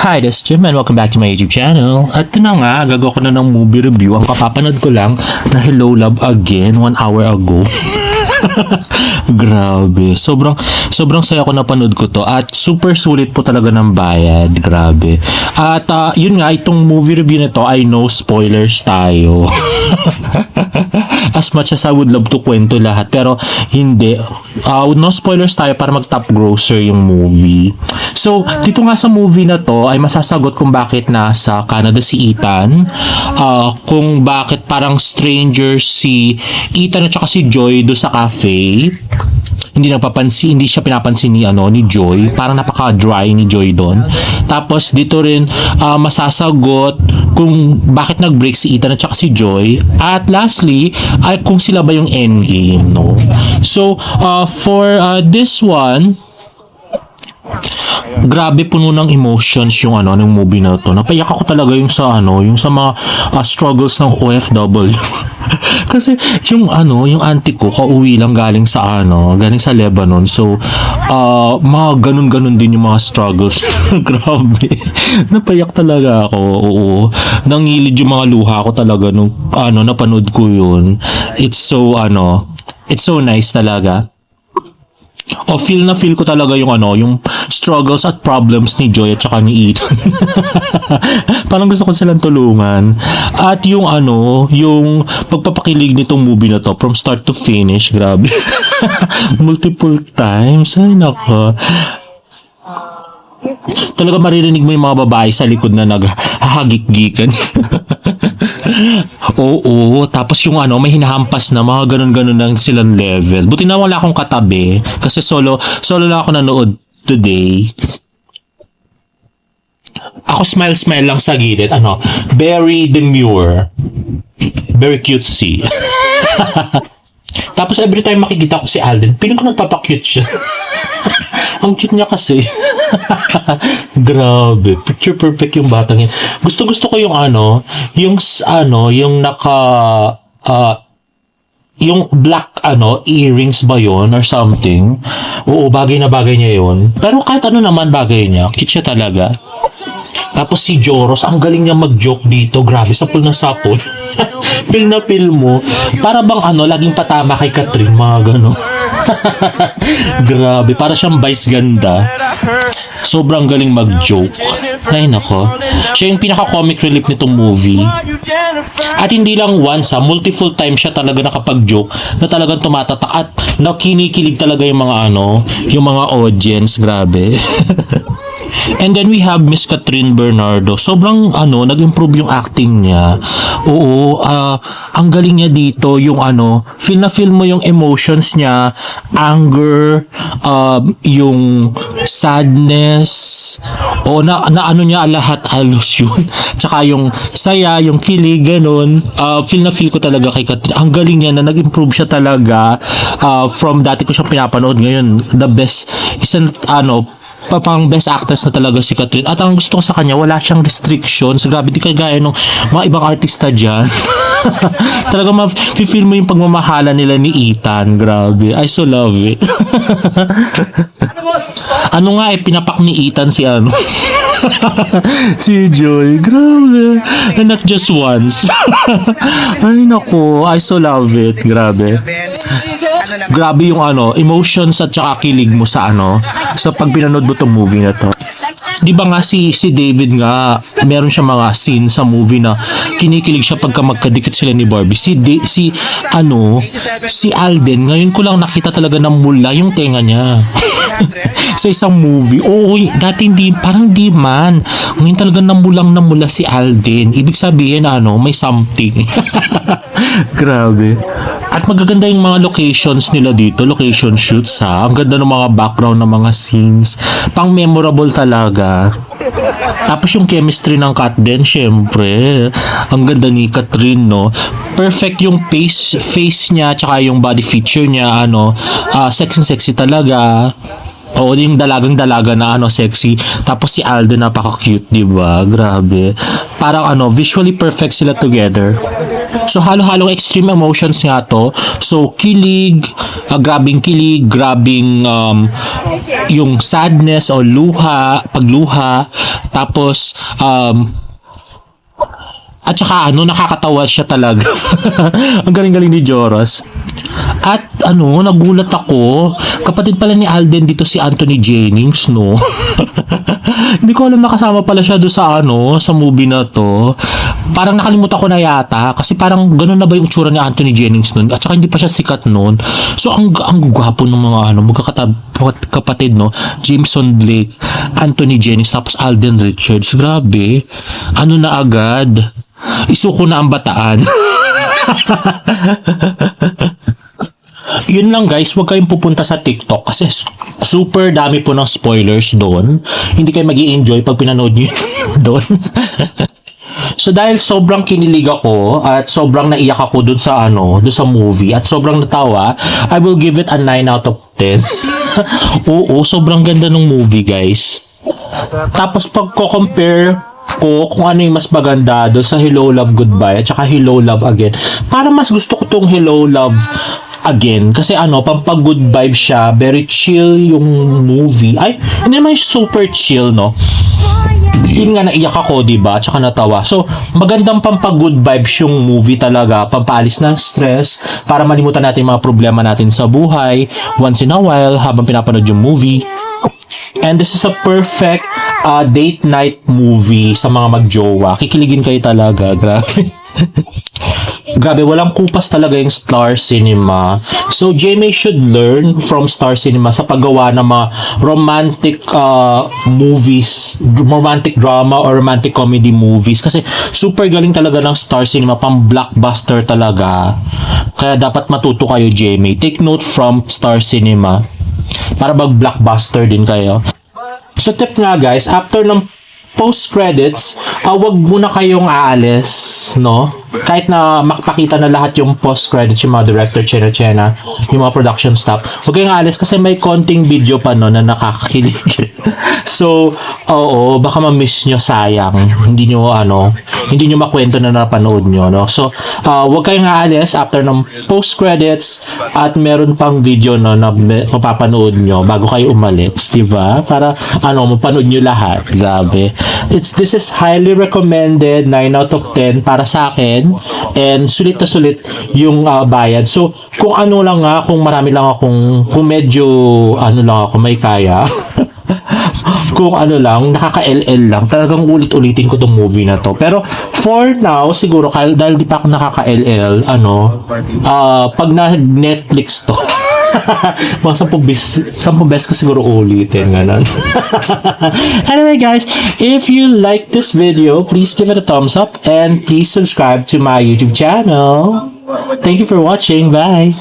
Hi, this is Jim and welcome back to my YouTube channel. At ito na nga, gagawa ko na ng movie review. Ang kapapanood ko lang na Hello Love Again 1 hour ago. Grabe. Sobrang saya ko napanood ko to at super sulit po talaga ng bayad. Grabe. At yun nga, itong movie review na to ay no spoilers tayo. As much as I would love to kwento lahat, pero hindi. No spoilers tayo para mag-top grosser yung movie. So, dito nga sa movie na to ay masasagot kung bakit nasa Canada si Ethan, kung bakit parang stranger si Ethan at saka si Joy do sa cafe. Hindi siya pinapansin ni Joy. Parang napaka-dry ni Joy doon. Tapos dito rin masasagot kung bakit nag-break si Ethan at saka si Joy. At lastly, ay kung sila ba yung endgame, no? So, for this one, grabe puno ng emotions yung ng movie na to. Napayak ako talaga yung sa mga struggles ng OFW. Kasi yung auntie ko kauwi lang galing sa Lebanon. So mga ganun din yung mga struggles. Grabe. Napayak talaga ako. Oo. Nangilid yung mga luha ko talaga nung napanood ko yun. It's so nice talaga. Feel ko talaga yung struggles at problems ni Joy at saka ni Ethan. Parang gusto ko silang tulungan. At yung pagpapakilig nitong movie na to from start to finish, grabe. Multiple times. Ay nako. Talaga maririnig mo yung mga babae sa likod na naghahagik-gikan. Oo, tapos yung may hinahampas na mga ganun-ganun lang silang level. Buti na wala akong katabi kasi solo lang ako nanood today. Ako smile lang sa gilid. Very demure. Very cutesy. Tapos every time makikita ko si Alden, piling ko nagpapakute siya. Ang cute niya kasi. Grabe. Picture perfect yung batang yun. Gusto ko yung yung black earrings ba yon or something. Oo, bagay na bagay niya yon. Pero kahit naman bagay niya, cute siya talaga. Tapos si Joros, ang galing niya mag-joke dito. Grabe, sapul na sapul. Feel na feel mo. Para bang laging patama kay Catherine, mga gano'n. Grabe, para siyang vice ganda. Sobrang galing mag-joke. Ay nako. Siya yung pinaka-comic relief nitong movie. At hindi lang once, multiple times siya talaga nakapag-joke na talagang tumatatak at nakinikilig talaga yung mga audience. Grabe. And then we have Miss Catherine Bernardo. Sobrang nag-improve yung acting niya. Oo, ang galing niya dito yung feel mo yung emotions niya, anger, yung sadness, niya lahat halos yun. Tsaka yung saya, yung kilig, ganun. Feel ko talaga kay Catherine. Ang galing niya na nag-improve siya talaga from dati ko siyang pinapanood. Ngayon, the best isn't pang best actress na talaga si Catherine. At ang gusto ko sa kanya, wala siyang restrictions. Grabe, di kagaya ng mga ibang artista dyan. Talaga ma-feel mo yung pagmamahala nila ni Ethan. Grabe. I so love it. Pinapak ni Ethan si si Joy. Grabe. And not just once. Ay nako, I so love it. Grabe. Grabe yung emotions at saka kilig mo sa sa pag pinanood mo tong movie na to. Di ba nga si David nga, meron siya mga scene sa movie na kinikilig siya pagka magkadikit sila ni Barbie. Si Alden, ngayon ko lang nakita talaga na mula yung tenga niya. Sa isang movie. Oo, dati parang di man. Ngayon talaga namula si Alden. Ibig sabihin may something. Grabe. At magaganda yung mga locations nila dito, location shoots ha. Ang ganda ng mga background ng mga scenes. Pang memorable talaga. Tapos yung chemistry ng Kat din, syempre. Ang ganda ni Catherine, no? Perfect yung face niya, tsaka yung body feature niya, sexy talaga. Oo, yung dalagang-dalaga na sexy. Tapos si Alden napaka-cute, 'di ba? Grabe. Parang visually perfect sila together. So halo-halong extreme emotions nga to. So kilig, grabing kilig, grabing yung sadness o pagluha. Tapos at saka nakakatawa siya talaga. Ang galing-galing ni Joros. At nagulat ako. Kapatid pala ni Alden dito si Anthony Jennings, no? Hindi ko alam nakasama pala siya doon sa movie na to. Parang nakalimutan ko na yata kasi parang gano'n na ba yung itsura ni Anthony Jennings noon at saka hindi pa siya sikat noon. So ang gwapo ng mga magkakapatid, no? Jameson Blake, Anthony Jennings, tapos Alden Richards. Grabe. Na agad. Isuko na ang bataan. Yun lang guys, huwag kayong pupunta sa TikTok kasi super dami po ng spoilers doon. Hindi kayo mag-i-enjoy pag pinanood nyo doon. So dahil sobrang kinilig ako at sobrang naiyak ako doon sa movie at sobrang natawa, I will give it a 9 out of 10. Oo, sobrang ganda ng movie guys. Tapos pagko-compare ko kung ano yung mas maganda doon sa Hello Love Goodbye at saka Hello Love Again, parang mas gusto ko tong Hello Love Again kasi pampag-good vibe siya, very chill yung movie. Ay, hindi naman super chill, no? Yun nga, naiyak ako, diba? Tsaka natawa. So, magandang pampag-good vibes yung movie talaga. Pampaalis ng stress para malimutan natin mga problema natin sa buhay once in a while habang pinapanood yung movie. And this is a perfect date night movie sa mga magjowa. Kikiligin kayo talaga. Grabe. Grabe, walang kupas talaga yung Star Cinema. So, JMA should learn from Star Cinema sa paggawa ng mga romantic movies, romantic drama or romantic comedy movies. Kasi super galing talaga ng Star Cinema, pang blockbuster talaga. Kaya dapat matuto kayo, JMA. Take note from Star Cinema para mag-blockbuster din kayo. So, tip nga guys, after ng post-credits, wag muna kayong aalis, no? Kahit na makapakita na lahat yung post-credits, yung mga director, chena, yung mga production staff, wag kayong aalis kasi may konting video pa, no, na nakakakilig. So, oo, baka ma-miss nyo, sayang. Hindi nyo makwento na napanood nyo, no? So, wag kayong aalis after ng post-credits at meron pang video, no, na mapapanood nyo bago kayo umalis, diba? Para, mapanood nyo lahat. Grabe. This is highly recommended, 9 out of 10 para sa akin, and sulit na sulit yung bayad. So, kung kung marami lang akong, kung medyo, lang ako, may kaya, kung nakaka-LL lang, talagang ulit-ulitin ko tong movie na to. Pero, for now, siguro, dahil di pa ako nakaka-LL, pag na-Netflix to, mga 10 beses ko siguro ulitin, ganun. Anyway guys, if you like this video, please give it a thumbs up and please subscribe to my YouTube channel. Thank you for watching. Bye.